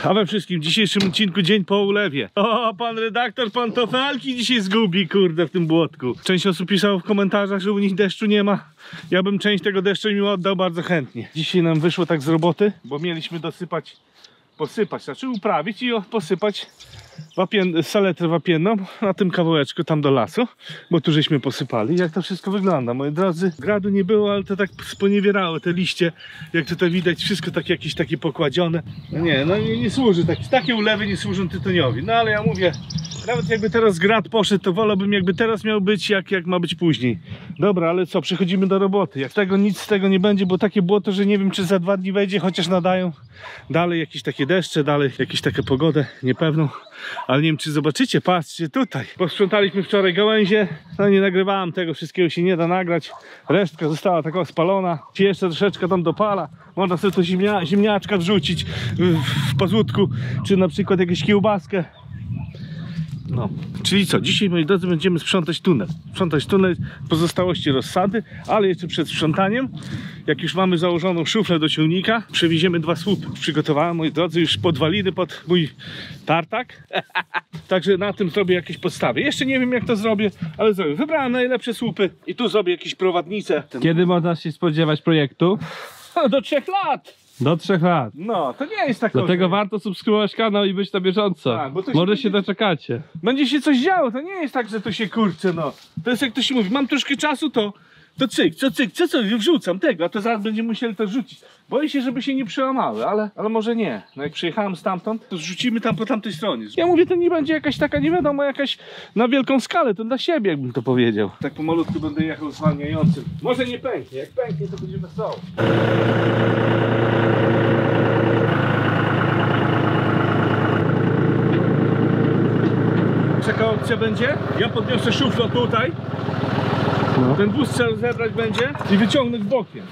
A we wszystkim w dzisiejszym odcinku dzień po ulewie. O, pan redaktor pantofelki dzisiaj zgubi, kurde, w tym błotku. Część osób pisało w komentarzach, że u nich deszczu nie ma. Ja bym część tego deszczu im oddał bardzo chętnie. Dzisiaj nam wyszło tak z roboty, bo mieliśmy posypać, znaczy uprawić i posypać saletrę wapienną na tym kawałeczku tam do lasu, bo tu żeśmy posypali. Jak to wszystko wygląda, moi drodzy? Gradu nie było, ale to tak sponiewierało te liście, jak tutaj widać, wszystko tak jakieś takie pokładzione. No nie służy, takie ulewy nie służą tytoniowi. No ale ja mówię, nawet jakby teraz grad poszedł, to wolałbym jakby teraz miał być jak ma być później. Dobra, ale co, przechodzimy do roboty. Jak tego nic z tego nie będzie, bo takie błoto, że nie wiem, czy za 2 dni wejdzie, chociaż nadają dalej jakieś takie deszcze, dalej jakieś takie pogodę niepewną. Ale nie wiem, czy zobaczycie, patrzcie tutaj. Posprzątaliśmy wczoraj gałęzie, no nie nagrywałem tego, wszystkiego się nie da nagrać. Resztka została taka spalona, się jeszcze troszeczkę tam dopala. Można sobie to ziemniaczka wrzucić w pazutku, czy na przykład jakąś kiełbaskę. No, czyli co, dzisiaj, moi drodzy, będziemy sprzątać tunel. Pozostałości rozsady, ale jeszcze przed sprzątaniem, jak już mamy założoną szuflę do ciągnika, przewieziemy 2 słupy. Przygotowałem, moi drodzy, już podwaliny pod mój tartak. Także na tym zrobię jakieś podstawy. Jeszcze nie wiem, jak to zrobię, ale zrobię. Wybrałem najlepsze słupy i tu zrobię jakieś prowadnice. Kiedy można się spodziewać projektu? Do 3 lat. Do 3 lat. No, to nie jest tak. Dlatego warto subskrybować kanał i być na bieżąco. Tak, bo to może się doczekacie. Będzie się coś działo, to nie jest tak, że to się kurczę, no. To jest jak to się mówi, mam troszkę czasu, to cyk, co, wrzucam tego, a to zaraz będziemy musieli to rzucić. Boję się, żeby się nie przełamały, ale może nie. No jak przyjechałem stamtąd, to zrzucimy tam po tamtej stronie. Ja mówię, to nie będzie jakaś taka, nie wiadomo, jakaś na wielką skalę, to dla siebie, jakbym to powiedział. Tak pomalutku będę jechał zwalniającym. Może nie pęknie, jak pęknie, to będzie wesoło. Jaka opcja będzie? Ja podniosę szuflę tutaj, ten wóz trzeba zebrać będzie i wyciągnąć bokiem.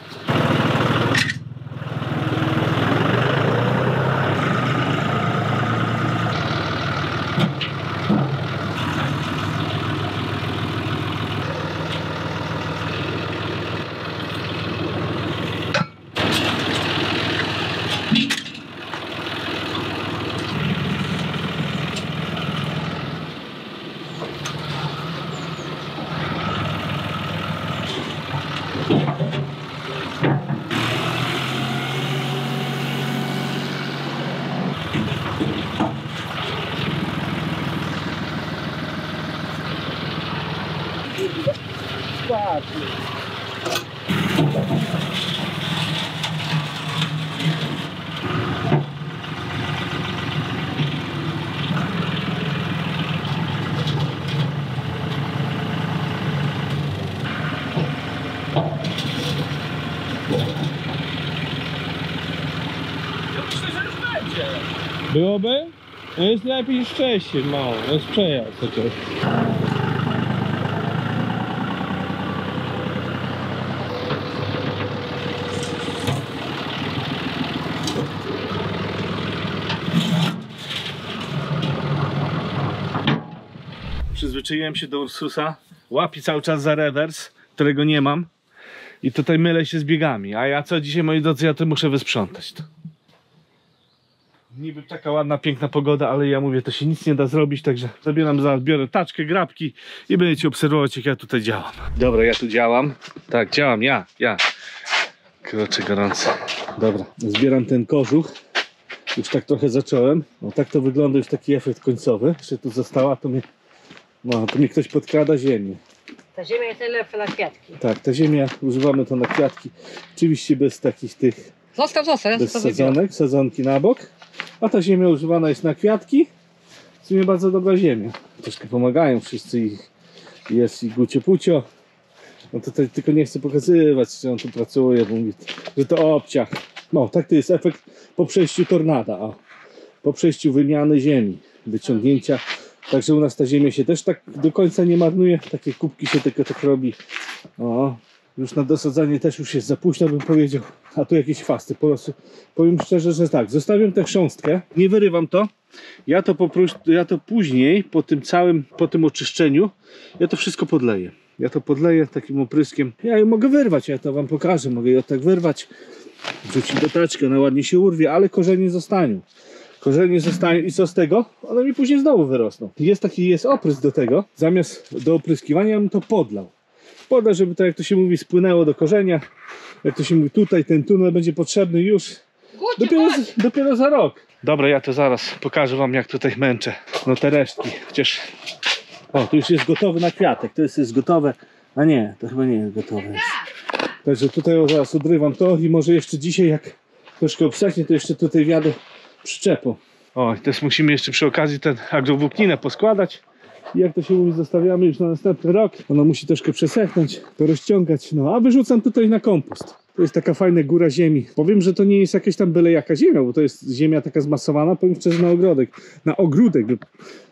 Byłoby? No jest lepiej niż wcześniej, mało, no jest przejazd chociaż. Przyzwyczaiłem się do Ursusa, łapi cały czas za rewers, którego nie mam i tutaj mylę się z biegami, a ja co dzisiaj, moi drodzy, ja to muszę wysprzątać to. Niby taka ładna, piękna pogoda, ale ja mówię, to się nic nie da zrobić, także zabieram zaraz, biorę taczkę, grabki i będziecie obserwować, jak ja tutaj działam. Dobra, ja tu działam. Tak, działam, ja. Kurczę, gorąco. Dobra, zbieram ten kożuch. Już tak trochę zacząłem. No tak to wygląda już taki efekt końcowy. Jeszcze tu została, to mnie ktoś podkrada ziemię. Ta ziemia jest najlepsza na kwiatki. Tak, ta ziemia, używamy to na kwiatki. Oczywiście bez takich tych... Zostaw, bez sadzonek, sadzonki na bok. A ta ziemia używana jest na kwiatki. W sumie bardzo dobra ziemia. Troszkę pomagają wszyscy i jest i gucio-pucio. No tutaj tylko nie chcę pokazywać, że on tu pracuje, bo mówi, że to obciach. No, tak to jest efekt po przejściu tornada. O. Po przejściu wymiany ziemi, wyciągnięcia. Także u nas ta ziemia się też tak do końca nie marnuje. Takie kubki się tylko tak robi. O. Już na dosadzanie też już jest za późno, bym powiedział. A tu jakieś chwasty. Po prostu powiem szczerze, że tak. Zostawiam tę chrząstkę. Nie wyrywam to. Ja to później, po tym oczyszczeniu, ja to wszystko podleję. Ja to podleję takim opryskiem. Ja ją mogę wyrwać, ja to wam pokażę. Mogę ją tak wyrwać. Wrzucić do taczki, ona ładnie się urwie, ale korzenie zostaną. Korzenie zostają i co z tego? One mi później znowu wyrosną. Jest oprysk do tego. Zamiast do opryskiwania ja bym to podlał. Podlał, żeby to, jak to się mówi, spłynęło do korzenia. Jak to się mówi, tutaj ten tunel będzie potrzebny już dopiero za rok. Dobra, ja to zaraz pokażę wam, jak tutaj męczę. No te resztki. Chociaż... O, tu już jest gotowy na kwiatek. To jest gotowe. A nie, to chyba nie jest gotowe. Także tutaj zaraz odrywam to i może jeszcze dzisiaj, jak troszkę obsechnie, to jeszcze tutaj wjadę przyczepą. O, i też musimy jeszcze przy okazji ten agrowłókninę poskładać. I jak to się mówi, zostawiamy już na następny rok. Ona musi troszkę przesechnąć, to rozciągać. No, a wyrzucam tutaj na kompost. To jest taka fajna góra ziemi. Powiem, że to nie jest jakaś tam byle jaka ziemia, bo to jest ziemia taka zmasowana, powiem szczerze, na ogródek.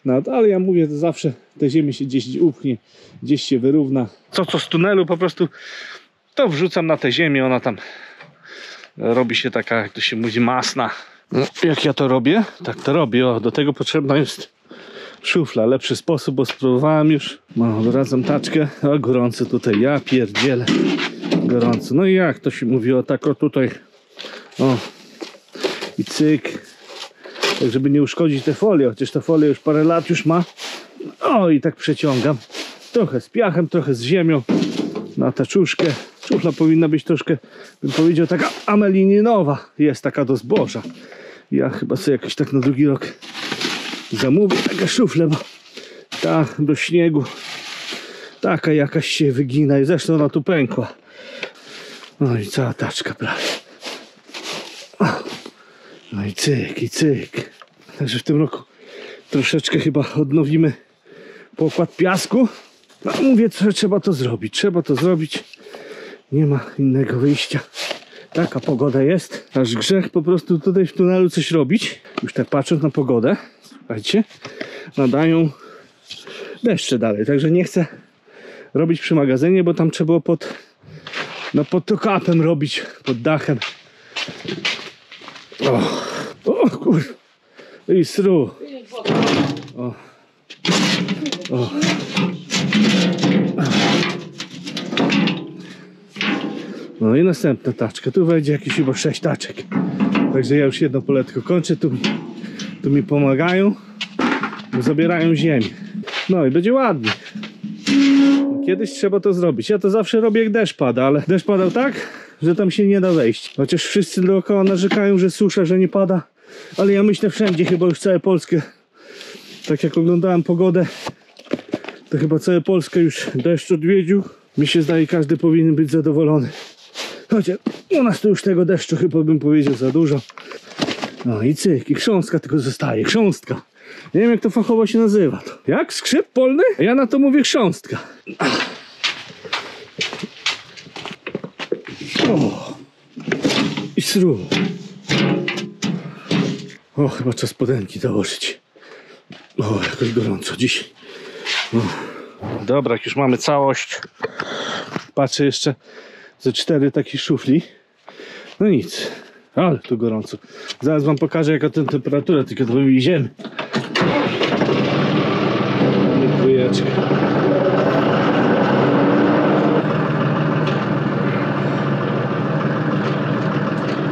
No, ale ja mówię, to zawsze te ziemię się gdzieś upchnie, gdzieś się wyrówna. Co z tunelu po prostu to wrzucam na tę ziemię, ona tam robi się taka, jak to się mówi, masna. No, jak ja to robię? Tak to robię. O, do tego potrzebna jest szufla. Lepszy sposób, bo spróbowałem już. No, doradzam taczkę. O, gorąco tutaj, ja pierdzielę. Gorąco. No i jak to się mówi, o tak o tutaj. O. I cyk. Tak, żeby nie uszkodzić te folie, chociaż ta folia już parę lat już ma. O, i tak przeciągam. Trochę z piachem, trochę z ziemią. Na taczuszkę. Szufla powinna być troszkę, bym powiedział, taka amelininowa. Jest taka do zboża. Ja chyba sobie jakoś tak na drugi rok zamówię takie szufle, bo ta do śniegu taka jakaś się wygina i zresztą ona tu pękła. No i cała taczka prawie. No i cyk, i cyk. Także w tym roku troszeczkę chyba odnowimy pokład piasku. No mówię, że trzeba to zrobić. Trzeba to zrobić. Nie ma innego wyjścia. Taka pogoda jest. Aż grzech po prostu tutaj w tunelu coś robić. Już tak patrząc na pogodę. Słuchajcie. Nadają deszcze dalej. Także nie chcę robić przy magazynie, bo tam trzeba było pod tokapem robić. Pod dachem. O kur... I sru. O. O. No i następna taczka. Tu wejdzie jakieś chyba 6 taczek. Także ja już jedno poletko kończę. Tu mi pomagają. Zabierają ziemię. No i będzie ładnie. Kiedyś trzeba to zrobić. Ja to zawsze robię, jak deszcz pada, ale deszcz padał tak, że tam się nie da wejść. Chociaż wszyscy dookoła narzekają, że susza, że nie pada. Ale ja myślę wszędzie, chyba już całą Polskę. Tak jak oglądałem pogodę, to chyba całą Polskę już deszcz odwiedził. Mi się zdaje, każdy powinien być zadowolony. Chociaż u nas to już tego deszczu chyba bym powiedział za dużo. No i cyk, i chrząstka tylko zostaje, chrząstka. Nie wiem, jak to fachowo się nazywa. To. Jak? Skrzyp polny? Ja na to mówię chrząstka. O. I sru. O, chyba czas spodenki założyć. O, jakoś gorąco dzisiaj. O. Dobra, jak już mamy całość. Patrzę jeszcze ze 4 takich szufli. No nic. Ale tu gorąco. Zaraz wam pokażę, jaka ta temperatura, tylko to wywieziemy. Dwójeczka.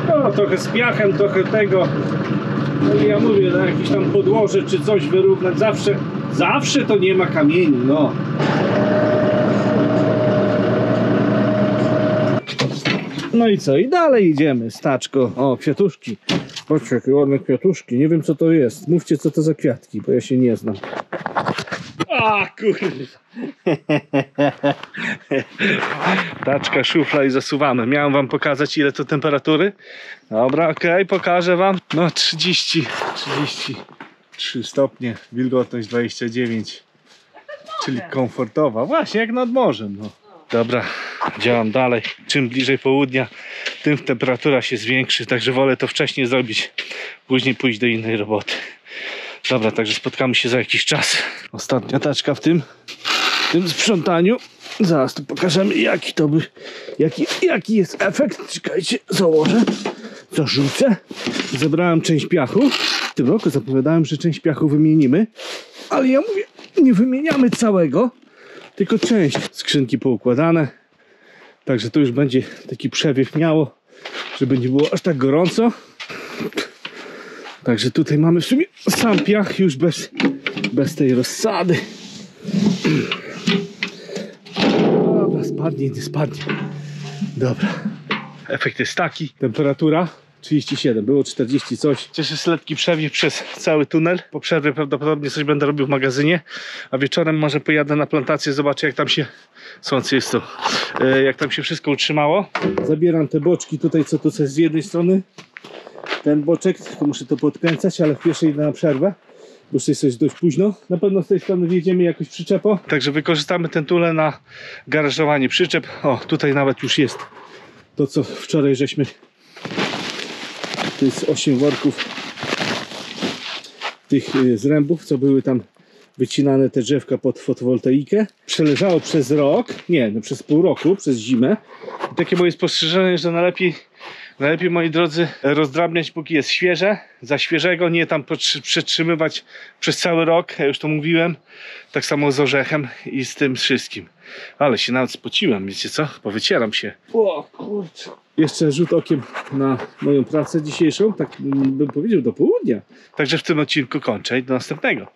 No, trochę z piachem, trochę tego. No i ja mówię, na jakieś tam podłoże czy coś wyrównać. Zawsze to nie ma kamieni, no. No i co? I dalej idziemy, staczko. O, kwiatuszki. Patrzcie, jakie ładne kwiatuszki. Nie wiem, co to jest. Mówcie, co to za kwiatki, bo ja się nie znam. A, kurde. Taczka, szufla i zasuwamy. Miałem wam pokazać, ile to temperatury. Dobra, okej, pokażę wam. No 33 stopnie, wilgotność 29, czyli komfortowa. Właśnie jak nad morzem, no. Dobra, działam dalej. Czym bliżej południa, tym temperatura się zwiększy, także wolę to wcześniej zrobić, później pójść do innej roboty. Dobra, także spotkamy się za jakiś czas. Ostatnia taczka w tym sprzątaniu. Zaraz tu pokażemy, jaki jest efekt. Czekajcie, założę, zarzucę. Zebrałem część piachu. W tym roku zapowiadałem, że część piachu wymienimy, ale ja mówię, nie wymieniamy całego, tylko część. Skrzynki poukładane. Także to już będzie taki przewiew miało, żeby nie było aż tak gorąco. Także tutaj mamy w sumie sam piach już bez tej rozsady. Dobra, spadnie, nie spadnie. Dobra. Efekt jest taki. Temperatura 37, było 40 coś. Cieszę się lekki przewiew przez cały tunel. Po przerwie prawdopodobnie coś będę robił w magazynie, a wieczorem może pojadę na plantację, zobaczę jak tam się, słońce jest tu, jak tam się wszystko utrzymało. Zabieram te boczki tutaj, co tu jest z jednej strony. Ten boczek, tylko muszę to podkręcać, ale w pierwszej idę na przerwę, bo już jest dość późno. Na pewno z tej strony wjedziemy jakoś przyczepą. Także wykorzystamy ten tunel na garażowanie przyczep. O, tutaj nawet już jest to, co wczoraj żeśmy... To jest 8 worków tych zrębów, co były tam wycinane, te drzewka pod fotowoltaikę. Przeleżało przez rok, nie, no przez pół roku, przez zimę. I takie moje spostrzeżenie, że najlepiej, moi drodzy, rozdrabniać póki jest świeże, za świeżego, nie tam przetrzymywać przez cały rok, ja już to mówiłem. Tak samo z orzechem i z tym wszystkim. Ale się nawet spociłem, wiecie co? Powycieram się. O kurczę. Jeszcze rzut okiem na moją pracę dzisiejszą, tak bym powiedział do południa. Także w tym odcinku kończę i do następnego.